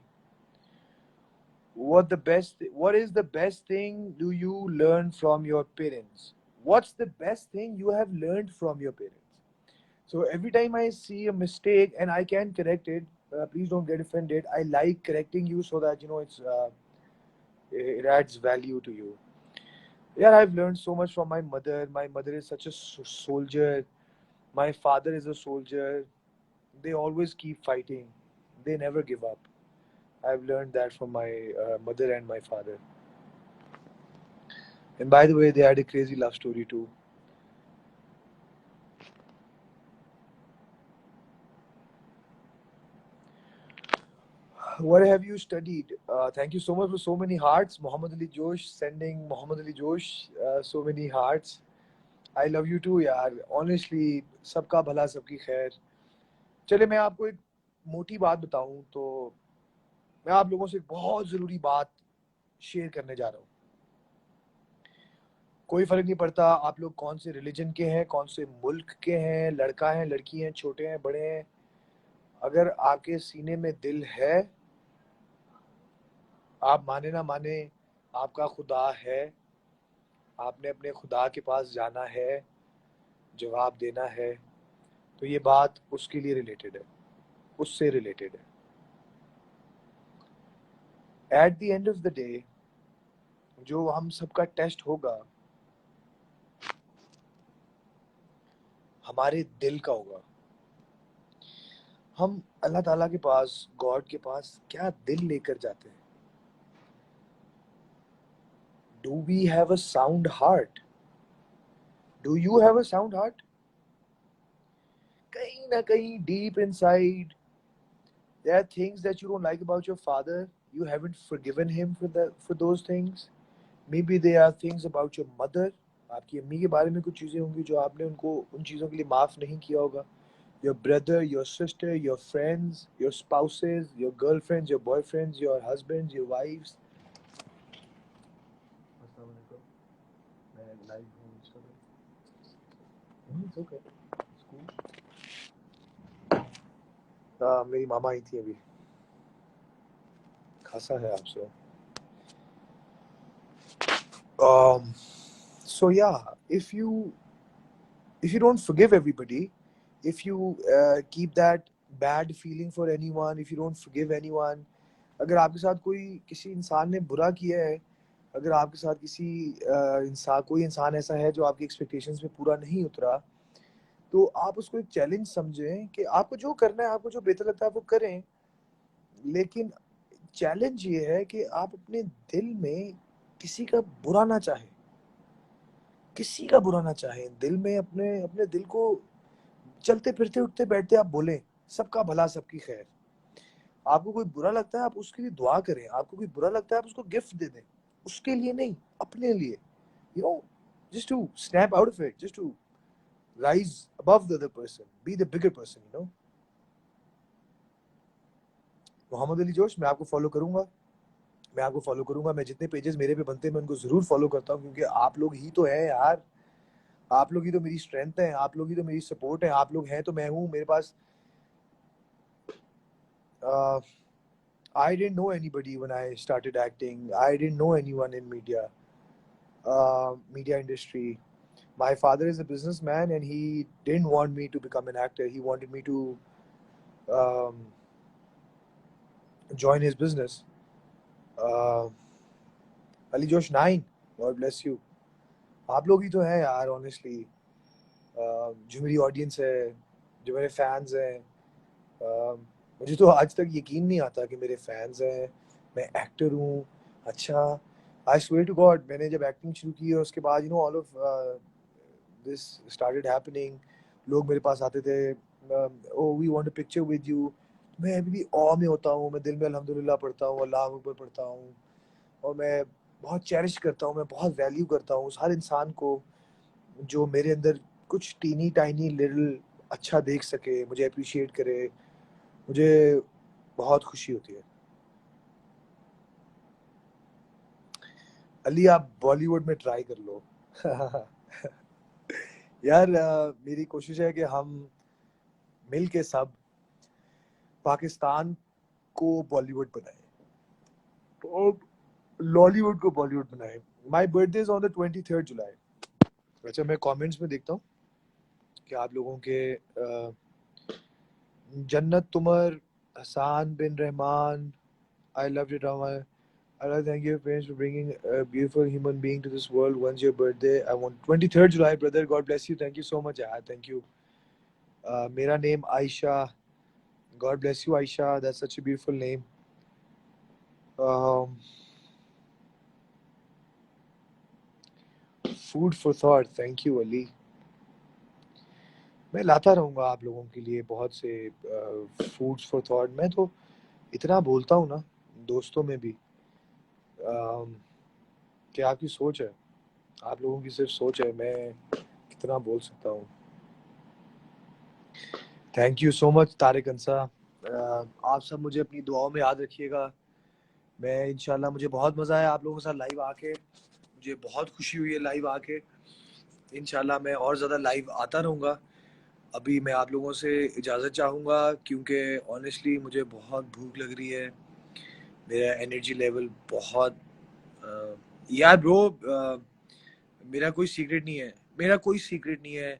What is the best thing do you learn from your parents? What's the best thing you have learned from your parents? So every time I see a mistake and I can correct it, please don't get offended. I like correcting you so that it adds value to you. Yeah, I've learned so much from my mother. My mother is such a soldier. My father is a soldier. They always keep fighting. They never give up. I've learned that from my mother and my father. And by the way, they had a crazy love story too. What have you studied? Thank you so much for so many hearts. Muhammad Ali Josh sending Muhammad Ali Josh so many hearts. I love you too, यार. Honestly, सबका भला सबकी खैर. चले मैं आपको एक मोटी बात बताऊं तो मैं आप लोगों से एक बहुत ज़रूरी बात शेयर करने जा रहा हूँ. कोई फर्क नहीं पड़ता आप लोग कौन से रिलीजन के हैं, कौन से मुल्क के हैं, लड़का हैं, लड़की हैं, छोटे हैं, बड़े हैं. अगर आपके सीने में दिल है, आप माने ना माने, आपका खुदा है. आपने अपने खुदा के पास जाना है, जवाब देना है. तो ये बात उसके लिए रिलेटेड है, उससे रिलेटेड है. At the end of the day जो हम सबका टेस्ट होगा हमारे दिल का होगा. हम अल्लाह ताला के पास, गॉड के पास क्या दिल लेकर जाते हैं? Do we have a sound heart? Do you have a sound heart? कहीं ना कहीं deep inside there are things that you don't like about your father. You haven't forgiven him for those things. Maybe there are things about your mother. आपकी अम्मी के बारे में कुछ चीज़ें होंगी जो आपने उनको उन चीज़ों के लिए माफ़ नहीं किया होगा. Your brother, your sister, your friends, your spouses, your girlfriends, your boyfriends, your husbands, your wives. It's okay. It's cool. मेरी मामा आई थी अभी. खासा है आपसे. So yeah, if you don't forgive everybody, if you keep that bad feeling for anyone, if you don't forgive anyone, अगर आपके साथ कोई किसी इंसान ने बुरा किया है, अगर आपके साथ कोई इंसान ऐसा है जो आपकी एक्सपेक्टेशंस में पूरा नहीं उतरा, तो आप उसको एक चैलेंज समझें कि आपको जो करना है, आपको जो बेहतर लगता है वो करें. लेकिन चैलेंज ये है कि आप अपने दिल में किसी का बुरा ना चाहें, किसी का बुरा ना चाहें. दिल में अपने अपने दिल को चलते फिरते उठते बैठते आप बोलें सबका भला सबकी खैर. आपको कोई बुरा लगता है आप उसके लिए दुआ करें. आपको कोई बुरा लगता है आप उसको गिफ्ट दे दें. उसके लिए नहीं, अपने लिए. You know, just to snap out of it, just to rise above the other person, be the bigger person, you know. Mohammad Ali Josh, मैं आपको फॉलो करूंगा. मैं जितने पेजेस मेरे पे बनते हैं मैं उनको जरूर फॉलो करता हूँ, क्योंकि आप लोग ही तो हैं यार. आप लोग ही तो मेरी स्ट्रेंथ है, आप लोग ही तो मेरी सपोर्ट है. आप लोग हैं तो मैं हूँ. मेरे पास I didn't know anybody when I started acting. I didn't know anyone in media industry. My father is a businessman and he didn't want me to become an actor. He wanted me to um, join his business. Ali Josh 9, God bless you. आप लोग ही तो हैं यार honestly, जो मेरी audience है, जो मेरे फैंस हैं। मुझे तो आज तक यकीन नहीं आता कि मेरे फैंस हैं, मैं एक्टर हूँ। अच्छा, आई स्वेयर टू गॉड, मैंने जब एक्टिंग शुरू की और उसके बाद all of this started happening, लोग मेरे पास आते थे, oh we want a picture with you. मैं अभी भी ऑ में होता हूँ, मैं दिल में अल्हम्दुलिल्लाह पढ़ता हूँ, अल्लाह अकबर पढ़ता हूँ, और मैं बहुत चेरिश करता हूँ, मैं बहुत वैल्यू करता हूँ उस हर इंसान को जो मेरे अंदर कुछ टीनी टाइनी लिटिल अच्छा देख सके, मुझे अप्रिशिएट करे। मुझे बहुत खुशी होती है। अली, आप बॉलीवुड में ट्राई कर लो। यार, मेरी कोशिश है कि हम मिल के सब पाकिस्तान को बॉलीवुड बनाएं और लॉलीवुड को बॉलीवुड बनाएं। My birthday is on the 23rd जुलाई। अच्छा, मैं कमेंट्स में देखता हूँ कि आप लोगों के जन्नत तुमर, Hasan bin Rahman, I love you Allah, thank you, parents, for bringing a beautiful human being to this world. When's your birthday? I want 23rd July, brother. God bless you. Thank you so much. Yeah, thank you. Mera name Aisha. God bless you, Aisha. That's such a beautiful name. Um, food for thought. Thank you, Ali. मैं लाता रहूँगा आप लोगों के लिए बहुत से foods for thought. मैं तो इतना बोलता हूँ ना दोस्तों में भी, कि आपकी सोच है, आप लोगों की सिर्फ सोच है, मैं कितना बोल सकता हूँ। Thank you so much Tariq Ansa. आप सब मुझे अपनी दुआओं में याद रखिएगा। मैं इंशाल्लाह, मुझे बहुत मज़ा आया आप लोगों के साथ लाइव आके, मुझे बहुत खुशी हुई है लाइव आके। इंशाल्लाह मैं और ज़्यादा लाइव आता रहूँगा। अभी मैं आप लोगों से इजाज़त चाहूँगा क्योंकि ऑनेस्टली मुझे बहुत भूख लग रही है। मेरा एनर्जी लेवल बहुत यार ब्रो, मेरा कोई सीक्रेट नहीं है, मेरा कोई सीक्रेट नहीं है।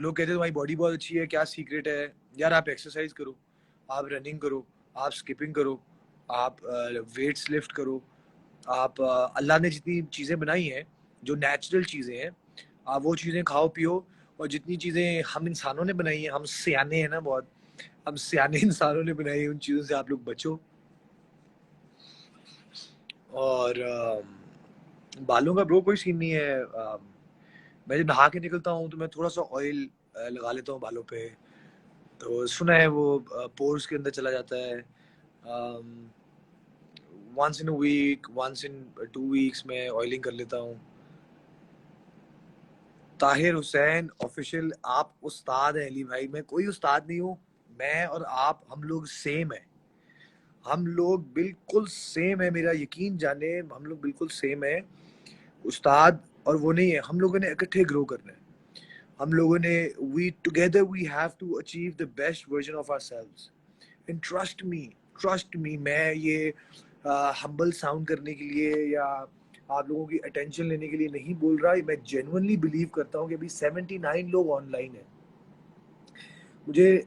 लोग कहते हैं तुम्हारी बॉडी बहुत अच्छी है, क्या सीक्रेट है? यार आप एक्सरसाइज करो, आप रनिंग करो, आप स्किपिंग करो, आप वेट्स लिफ्ट करो, आप अल्लाह ने जितनी चीज़ें बनाई हैं जो नेचुरल चीज़ें हैं, आप वो चीज़ें खाओ पियो। और जितनी चीज़ें हम इंसानों ने बनाई हैं, हम सियाने हैं ना बहुत, हम सियाने इंसानों ने बनाई हैं, उन चीज़ों से आप लोग बचो। और बालों का ब्रो कोई सीन नहीं है। मैं जब नहा के निकलता हूँ तो मैं थोड़ा सा ऑयल लगा लेता हूँ बालों पे, तो सुना है वो पोर्स के अंदर चला जाता है। Once in a week, once in 2 weeks में ऑयलिंग कर लेता हूँ। ताहिर हुसैन ऑफिशियल, आप उस्ताद हैं अली भाई, मैं कोई उस्ताद नहीं हूँ। मैं और आप, हम लोग सेम है, हम लोग बिल्कुल सेम है, मेरा यकीन जाने, हम लोग बिल्कुल सेम है। उस्ताद और वो नहीं है, हम लोगों ने इकट्ठे ग्रो करना है। हम लोगों ने we together we have to achieve the best version of ourselves. And trust me, मैं ये हम्बल साउंड करने के लिए या आप लोगों की अटेंशन लेने के लिए नहीं बोल रहा। मैं जेन्युइनली बिलीव करता हूँ कि अभी 79 लोग ऑनलाइन हैं। मुझे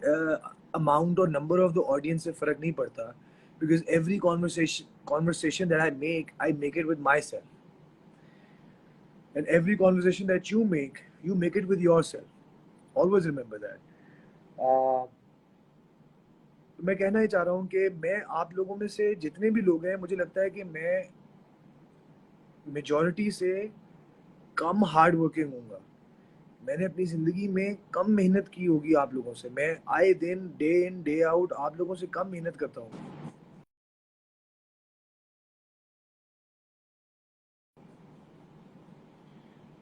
अमाउंट और नंबर ऑफ द ऑडियंस से फर्क नहीं पड़ता, because every conversation that I make it with my self, and every conversation that you make it with your self. Always remember that. तो मैं कहना ही चाह रहा हूँ कि मैं आप लोगों में से जितने भी लोग हैं, मुझे लगता है कि मैं मेजॉरिटी से कम हार्ड वर्किंग हूँगा। मैंने अपनी ज़िंदगी में कम मेहनत की होगी आप लोगों से। मैं आए दिन डे इन डे आउट आप लोगों से कम मेहनत करता हूँ।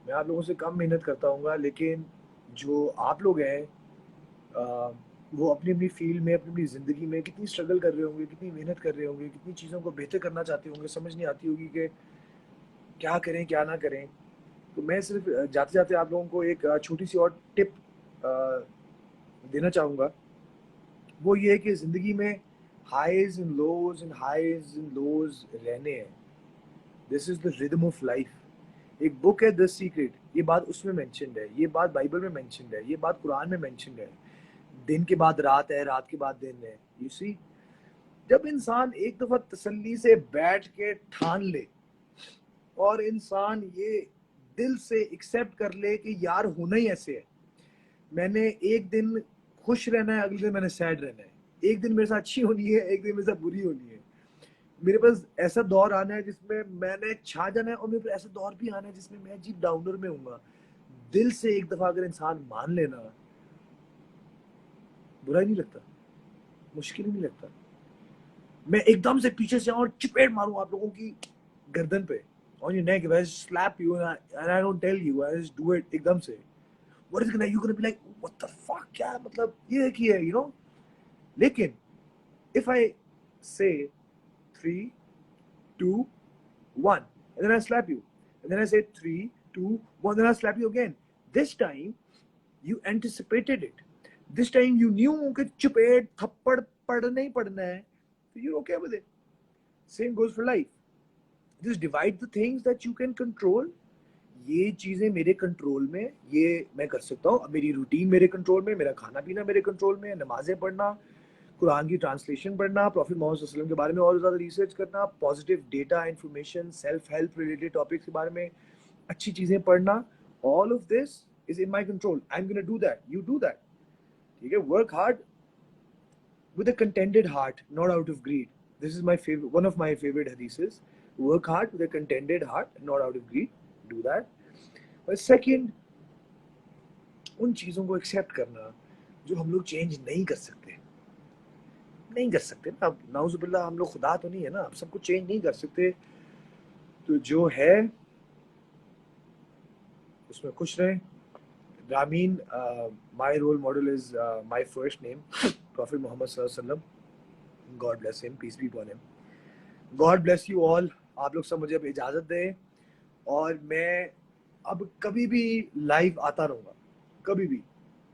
मैं आप लोगों से कम मेहनत करता हूँ, लेकिन जो आप लोग हैं, वो अपनी अपनी फील्ड में, अपनी अपनी ज़िंदगी में कितनी स्ट्रगल कर रहे होंगे, कितनी मेहनत कर रहे होंगे, कितनी चीज़ों को बेहतर करना चाहते होंगे, समझ नहीं आती होगी कि क्या करें क्या ना करें। तो मैं सिर्फ जाते जाते आप लोगों को एक छोटी सी और टिप देना चाहूँगा। वो ये है कि ज़िंदगी में हाईज एंड लोज रहने हैं। This is the rhythm of life. एक बुक है द सीक्रेट, ये बात उसमें मेंशन्ड है, ये बात बाइबल में मेंशन्ड है, ये बात कुरान में मेंशन्ड है। दिन के बाद रात है, रात के बाद दिन है। यू सी, जब इंसान एक दफ़ा तसल्ली से बैठ के ठान ले और इंसान ये दिल से एक्सेप्ट कर ले कि यार होना ही ऐसे है। मैंने एक दिन खुश रहना है, अगले दिन मैंने सैड रहना है, एक दिन मेरे साथ अच्छी होनी है, एक दिन मेरे साथ बुरी होनी है। मेरे पास ऐसा दौर आना है जिसमें मैंने छा जाना है, और मेरे पास ऐसा दौर भी आना है जिसमें मैं जी डाउनर में हूँगा। दिल से एक दफा अगर इंसान मान लेना, बुरा ही नहीं लगता, मुश्किल ही नहीं लगता। मैं एकदम से पीछे से और चपेट मारूं आप लोगों की गर्दन पे, on your neck, if I just slap you and I don't tell you, I just do it एकदम से, what is gonna, you gonna be like what the fuck, क्या मतलब ये की है, you know। लेकिन if I say 3 2 1 and then I slap you, and then I say 3 2 1, then I slap you again, this time you anticipated it, this time you knew कि चपेट थप्पड़ पड़ना ही पड़ना है, so you're okay with it। same goes for life, just divide the things that you can control। ये चीजें मेरे control में, ये मैं कर सकता हूँ, मेरी रूटीन मेरे कंट्रोल में, मेरा खाना पीना मेरे कंट्रोल में, नमाजें पढ़ना, कुरान की ट्रांसलेशन पढ़ना, प्रॉफिट मोहम्मद सल्लल्लाहु अलैहि वसल्लम के बारे में और ज़्यादा रिसर्च करना, positive data information, self help related topics के बारे में अच्छी चीजें पढ़ना, all of this is in my control. I am gonna do that, you do that, ठीक है। Work hard with a contented heart, not out of greed. This is my favorite, one of my favorite hadiths. Work hard with a contented heart, not out of greed. Do that. But second, उन चीज़ों को accept करना जो हम लोग change नहीं कर सकते, नहीं कर सकते ना। अब नाउजुबिल्लाह हम लोग खुदा तो नहीं है ना, अब सब कुछ चेंज नहीं कर सकते। तो जो है उसमें खुश रहें। Rameen, my role model is my first name, prophet Muhammad सल्लल्लाहु अलैहि वसल्लम, God bless him, peace be upon him. God bless you all. आप लोग सब मुझे अब इजाज़त दें, और मैं अब कभी भी लाइव आता रहूँगा, कभी भी।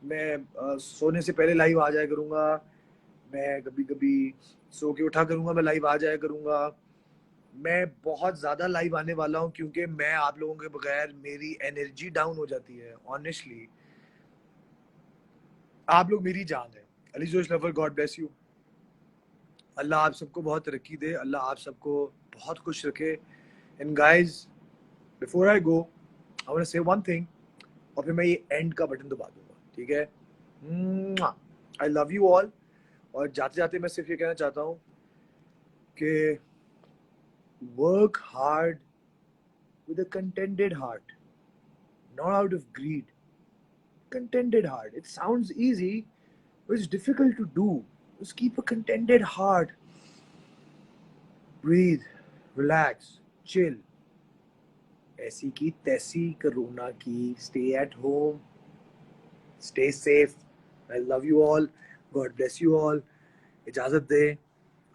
मैं सोने से पहले लाइव आ जाया करूँगा, मैं कभी कभी सो के उठा करूँगा, मैं लाइव आ जाया करूँगा। मैं बहुत ज़्यादा लाइव आने वाला हूँ, क्योंकि मैं आप लोगों के बगैर मेरी एनर्जी डाउन हो जाती है। ऑनेस्टली आप लोग मेरी जान है। Ali Josh lover, God bless you. अल्लाह आप सबको बहुत तरक्की दे, अल्लाह आप सबको बहुत खुश रखे। And guys, before I go, I want to say one thing, और फिर मैं ये एंड का बटन दबा दूंगा, ठीक है। आई लव यू ऑल। और जाते जाते मैं सिर्फ ये कहना चाहता हूँ कि work hard with a contented heart, not out of greed. Contented heart. It sounds easy, but it's difficult to do. Just keep a contented heart. Breathe, relax, chill. ऐसी की तैसी कोरोना की, stay at home, stay safe. I love you all. God bless you all. इजाज़त दें,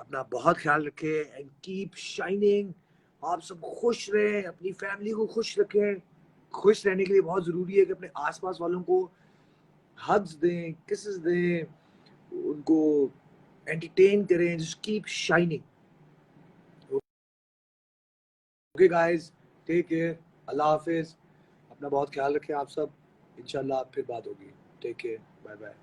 अपना बहुत ख्याल रखें, and keep shining. आप सब खुश रहें, अपनी फैमिली को खुश रखें। खुश रहने के लिए बहुत ज़रूरी है कि अपने आसपास वालों को हग्स दें, किसेस दें, उनको एंटरटेन करें। Just keep shining. Okay guys, take care, अल्लाह हाफिज़, अपना बहुत ख्याल रखें आप सब। इंशाल्लाह फिर बात होगी। Take care, bye bye.